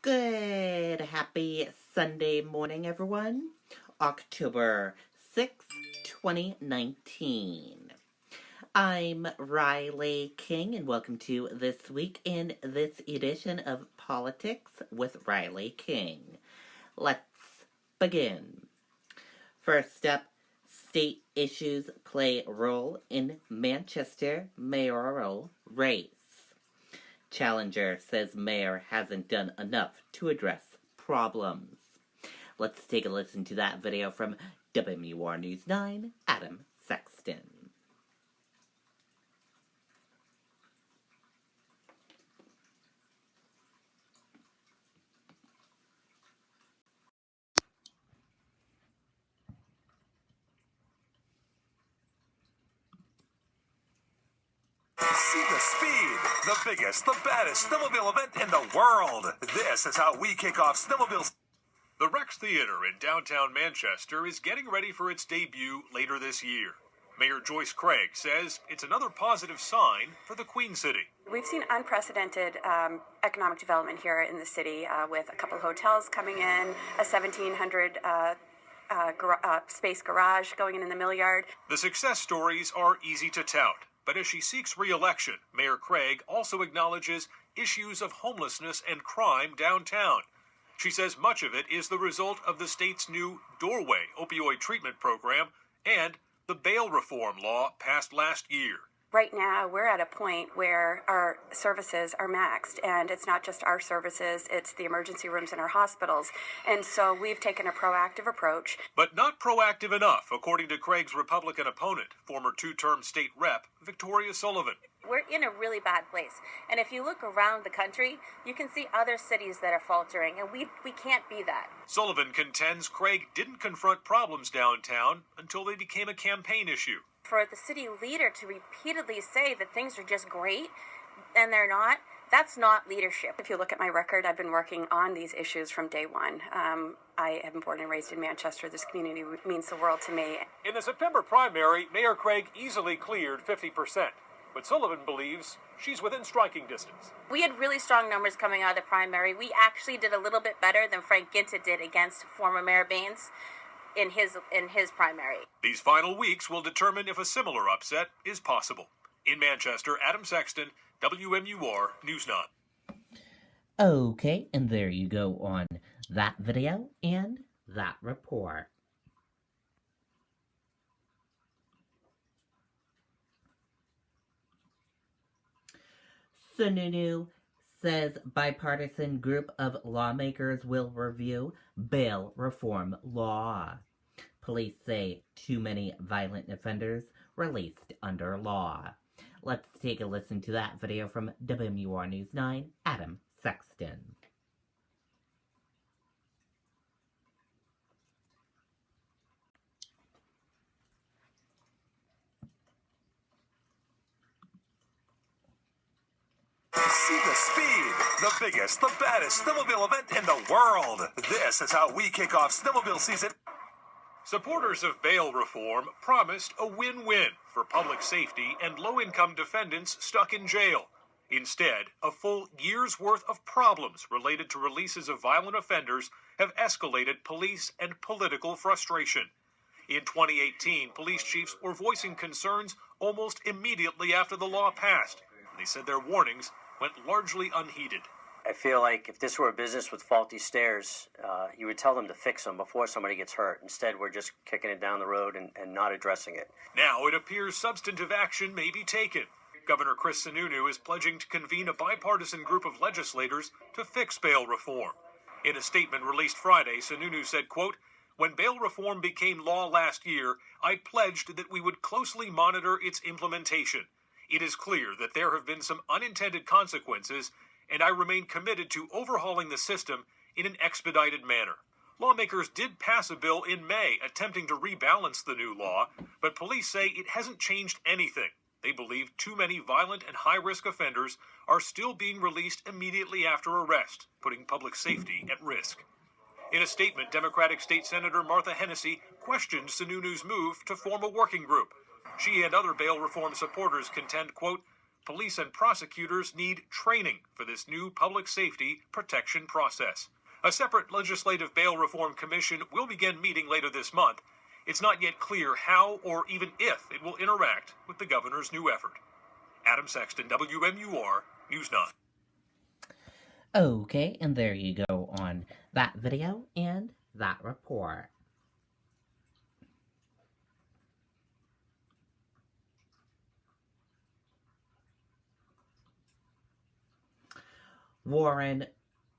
Good, happy Sunday morning, everyone. October 6th, 2019. I'm Riley King, and welcome to This Week in this edition of Politics with Riley King. Let's begin. First up, state issues play a role in Manchester mayoral race. Challenger says mayor hasn't done enough to address problems. Let's take a listen to that video from WMUR News 9, Adam Sexton. See the speed, the biggest, the baddest snowmobile event in the world. This is how we kick off snowmobiles. The Rex Theatre in downtown Manchester is getting ready for its debut later this year. Mayor Joyce Craig says it's another positive sign for the Queen City. We've seen unprecedented economic development here in the city with a couple of hotels coming in, a 1,700 space garage going in the mill yard. The success stories are easy to tout, but as she seeks re-election, Mayor Craig also acknowledges issues of homelessness and crime downtown. She says much of it is the result of the state's new Doorway opioid treatment program and the bail reform law passed last year. Right now, we're at a point where our services are maxed, and it's not just our services, it's the emergency rooms in our hospitals. And so we've taken a proactive approach. But not proactive enough, according to Craig's Republican opponent, former two-term state rep, Victoria Sullivan. We're in a really bad place. And if you look around the country, you can see other cities that are faltering, and we can't be that. Sullivan contends Craig didn't confront problems downtown until they became a campaign issue. For the city leader to repeatedly say that things are just great and they're not, that's not leadership. If you look at my record, I've been working on these issues from day one. I am born and raised in Manchester. This community means the world to me. In the September primary, Mayor Craig easily cleared 50%. But Sullivan believes she's within striking distance. We had really strong numbers coming out of the primary. We actually did a little bit better than Frank Ginta did against former Mayor Baines in his primary. These final weeks will determine if a similar upset is possible. In Manchester, Adam Sexton, WMUR News 9. Okay, and there you go on that video and that report. Sununu says bipartisan group of lawmakers will review bail reform law. Police say too many violent offenders released under law. Let's take a listen to that video from WMUR News 9, Adam Sexton. See the speed, the biggest, the baddest snowmobile event in the world. This is how we kick off snowmobile season. Supporters of bail reform promised a win-win for public safety and low-income defendants stuck in jail. Instead, a full year's worth of problems related to releases of violent offenders have escalated police and political frustration. In 2018, police chiefs were voicing concerns almost immediately after the law passed. They said their warnings went largely unheeded. I feel like if this were a business with faulty stairs, you would tell them to fix them before somebody gets hurt. Instead, we're just kicking it down the road and not addressing it. Now it appears substantive action may be taken. Governor Chris Sununu is pledging to convene a bipartisan group of legislators to fix bail reform. In a statement released Friday, Sununu said, quote, "When bail reform became law last year, I pledged that we would closely monitor its implementation. It is clear that there have been some unintended consequences, and I remain committed to overhauling the system in an expedited manner." Lawmakers did pass a bill in May attempting to rebalance the new law, but police say it hasn't changed anything. They believe too many violent and high-risk offenders are still being released immediately after arrest, putting public safety at risk. In a statement, Democratic State Senator Martha Hennessy questioned Sununu's move to form a working group. She and other bail reform supporters contend, quote, police and prosecutors need training for this new public safety protection process. A separate legislative bail reform commission will begin meeting later this month. It's not yet clear how or even if it will interact with the governor's new effort. Adam Sexton, WMUR News 9. Okay, and there you go on that video and that report. Warren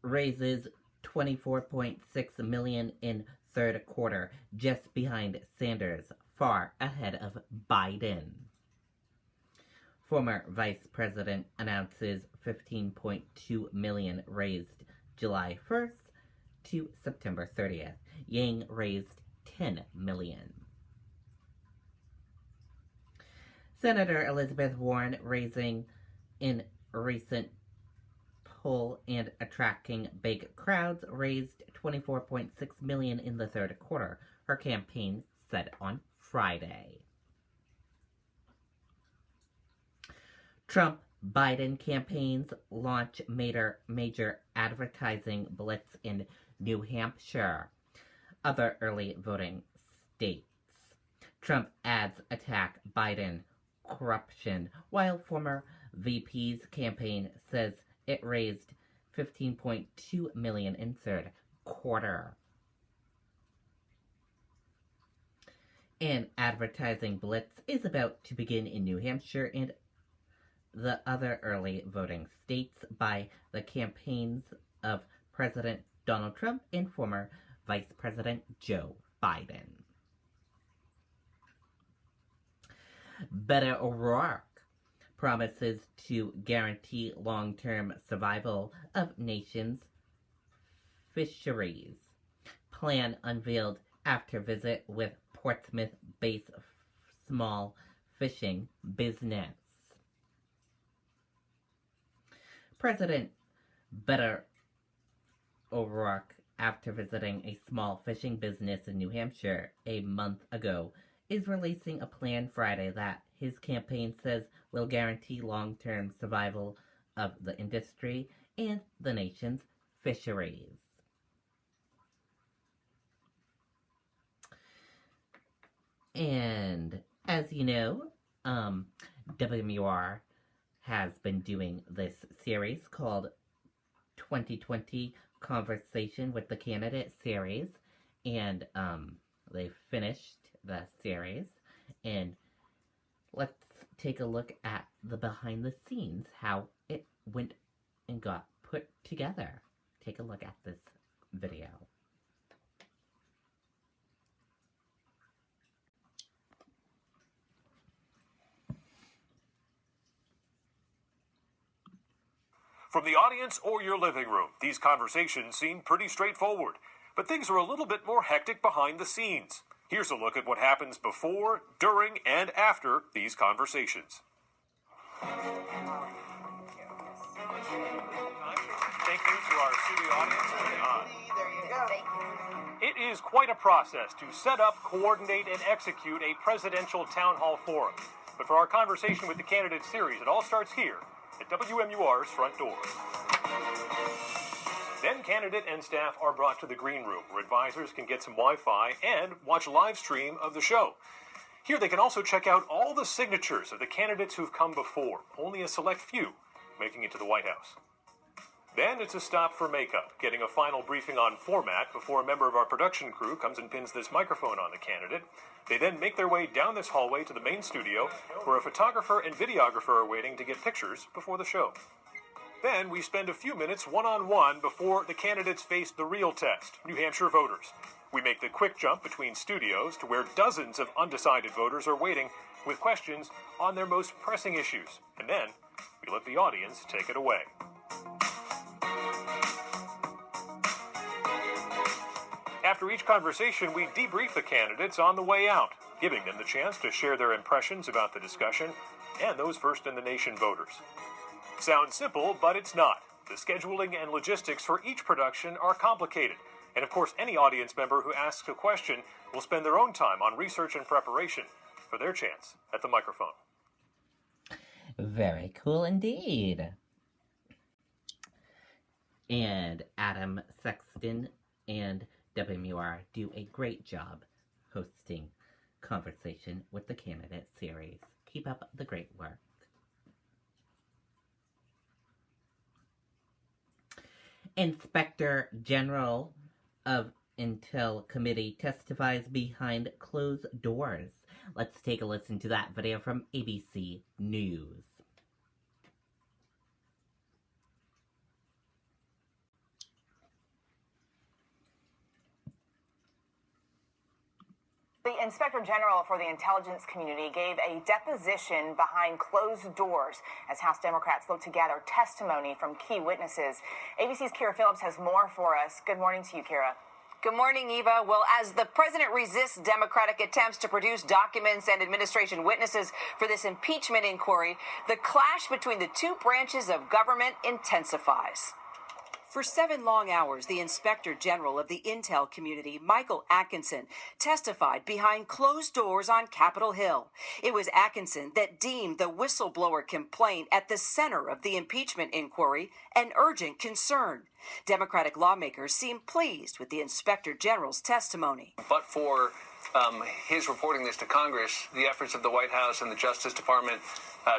raises $24.6 million in third quarter, just behind Sanders, far ahead of Biden. Former vice president announces $15.2 million raised July 1st to September 30th. Yang raised $10 million. Senator Elizabeth Warren raising in recent poll and attracting big crowds, raised $24.6 million in the third quarter, her campaign said on Friday. Trump-Biden campaigns launch major advertising blitz in New Hampshire, other early voting states. Trump ads attack Biden corruption, while former VP's campaign says it raised $15.2 million in third quarter. An advertising blitz is about to begin in New Hampshire and the other early voting states by the campaigns of President Donald Trump and former Vice President Joe Biden. Beto O'Rourke promises to guarantee long-term survival of nation's fisheries. Plan unveiled after visit with Portsmouth-based small fishing business. President Beto O'Rourke, after visiting a small fishing business in New Hampshire a month ago, is releasing a plan Friday that his campaign says will guarantee long-term survival of the industry and the nation's fisheries. And as you know, WMUR has been doing this series called 2020 Conversation with the Candidate series, and they finished the series, and let's take a look at the behind the scenes, how it went and got put together. Take a look at this video. From the audience or your living room, these conversations seem pretty straightforward, but things are a little bit more hectic behind the scenes. Here's a look at what happens before, during, and after these conversations. Thank you to our studio audience. There you go. It is quite a process to set up, coordinate, and execute a presidential town hall forum. But for our conversation with the candidate series, it all starts here at WMUR's front door. Then candidate and staff are brought to the green room, where advisors can get some Wi-Fi and watch a live stream of the show. Here they can also check out all the signatures of the candidates who've come before, only a select few making it to the White House. Then it's a stop for makeup, getting a final briefing on format before a member of our production crew comes and pins this microphone on the candidate. They then make their way down this hallway to the main studio, where a photographer and videographer are waiting to get pictures before the show. Then we spend a few minutes one-on-one before the candidates face the real test, New Hampshire voters. We make the quick jump between studios to where dozens of undecided voters are waiting with questions on their most pressing issues. And then we let the audience take it away. After each conversation, we debrief the candidates on the way out, giving them the chance to share their impressions about the discussion and those first-in-the-nation voters. Sounds simple, but it's not. The scheduling and logistics for each production are complicated. And of course, any audience member who asks a question will spend their own time on research and preparation for their chance at the microphone. Very cool indeed. And Adam Sexton and WMUR do a great job hosting Conversation with the Candidate series. Keep up the great work. Inspector General of Intel Committee testifies behind closed doors. Let's take a listen to that video from ABC News. The Inspector General for the Intelligence Community gave a deposition behind closed doors as House Democrats look to gather testimony from key witnesses. ABC's Kira Phillips has more for us. Good morning to you, Kira. Good morning, Eva. Well, as the president resists Democratic attempts to produce documents and administration witnesses for this impeachment inquiry, the clash between the two branches of government intensifies. For 7 long hours, the Inspector General of the Intel Community, Michael Atkinson, testified behind closed doors on Capitol Hill. It was Atkinson that deemed the whistleblower complaint at the center of the impeachment inquiry an urgent concern. Democratic lawmakers seem pleased with the Inspector General's testimony. But for his reporting this to Congress, the efforts of the White House and the Justice Department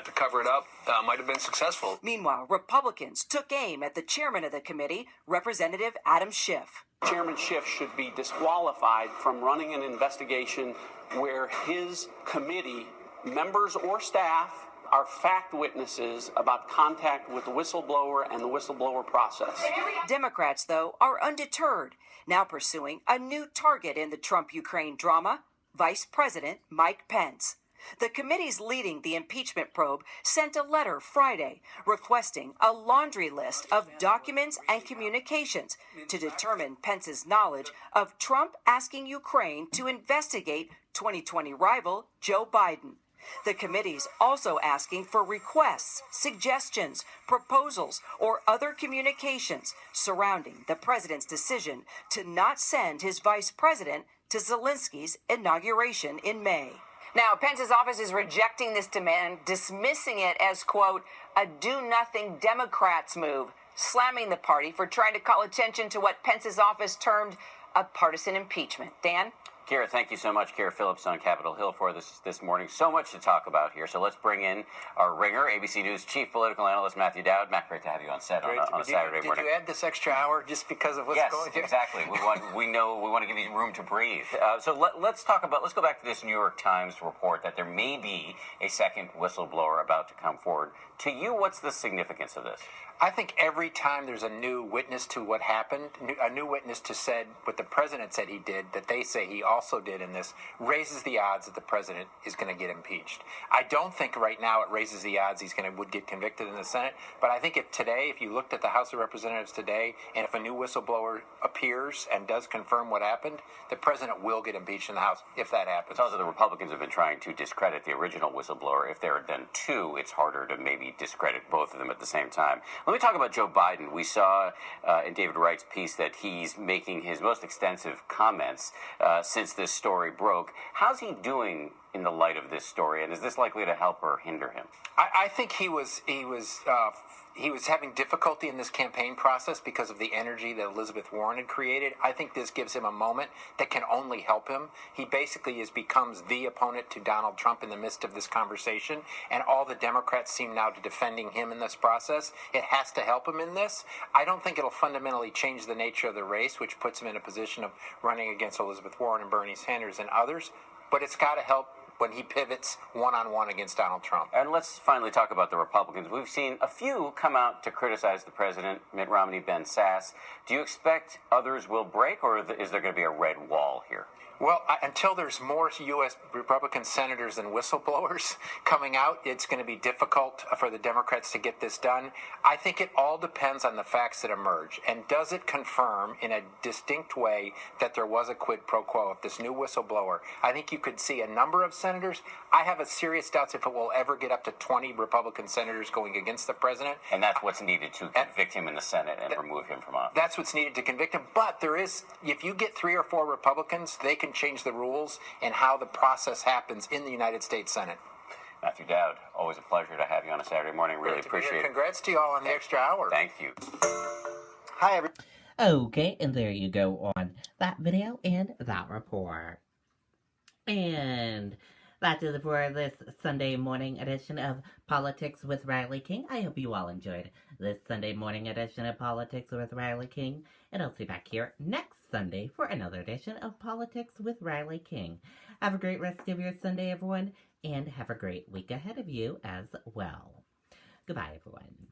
to cover it up might have been successful. Meanwhile, Republicans took aim at the chairman of the committee, Representative Adam Schiff. Chairman Schiff should be disqualified from running an investigation where his committee members or staff are fact witnesses about contact with the whistleblower and the whistleblower process. Democrats, though, are undeterred, now pursuing a new target in the Trump-Ukraine drama, Vice President Mike Pence. The committees leading the impeachment probe sent a letter Friday requesting a laundry list of documents and communications to determine Pence's knowledge of Trump asking Ukraine to investigate 2020 rival Joe Biden. The committee's also asking for requests, suggestions, proposals, or other communications surrounding the president's decision to not send his vice president to Zelensky's inauguration in May. Now, Pence's office is rejecting this demand, dismissing it as, quote, a do-nothing Democrats move, slamming the party for trying to call attention to what Pence's office termed a partisan impeachment. Dan? Kira, thank you so much. Kira Phillips on Capitol Hill for this morning. So much to talk about here. So let's bring in our ringer, ABC News chief political analyst Matthew Dowd. Matt, great to have you on set on a Saturday morning. Did you add this extra hour just because of what's going on? Yes, exactly. We want to give you room to breathe. So let's go back to this New York Times report that there may be a second whistleblower about to come forward. To you, what's the significance of this? I think every time there's a new witness to what happened, a new witness to said what the president said he did, that they say he also did in this, raises the odds that the president is going to get impeached. I don't think right now it raises the odds would get convicted in the Senate, but I think if you looked at the House of Representatives today, and if a new whistleblower appears and does confirm what happened, the president will get impeached in the House if that happens. It's also the Republicans have been trying to discredit the original whistleblower. If there had been two, it's harder to maybe discredit both of them at the same time. Let me talk about Joe Biden. We saw in David Wright's piece that he's making his most extensive comments since this story broke. How's he doing in the light of this story, and is this likely to help or hinder him? I think he was having difficulty in this campaign process because of the energy that Elizabeth Warren had created. I think this gives him a moment that can only help him. He basically becomes the opponent to Donald Trump in the midst of this conversation, and all the Democrats seem now to defending him in this process. It has to help him in this. I don't think it'll fundamentally change the nature of the race, which puts him in a position of running against Elizabeth Warren and Bernie Sanders and others, but it's got to help when he pivots one-on-one against Donald Trump. And let's finally talk about the Republicans. We've seen a few come out to criticize the president, Mitt Romney, Ben Sasse. Do you expect others will break, or is there going to be a red wall here? Well, until there's more U.S. Republican senators and whistleblowers coming out, it's going to be difficult for the Democrats to get this done. I think it all depends on the facts that emerge. And does it confirm in a distinct way that there was a quid pro quo of this new whistleblower? I think you could see a number of senators. I have a serious doubt if it will ever get up to 20 Republican senators going against the president. And that's what's needed to convict him in the Senate and remove him from office. That's what's needed to convict him. But if you get 3 or 4 Republicans, they can change the rules and how the process happens in the United States Senate. Matthew Dowd, always a pleasure to have you on a Saturday morning. Really appreciate it. Congrats to you all on the extra hour. Thank you. Hi, everyone. Okay, and there you go on that video and that report. And that is it for this Sunday morning edition of Politics with Riley King. I hope you all enjoyed this Sunday morning edition of Politics with Riley King. And I'll see you back here next Sunday for another edition of Politics with Riley King. Have a great rest of your Sunday, everyone, and have a great week ahead of you as well. Goodbye, everyone.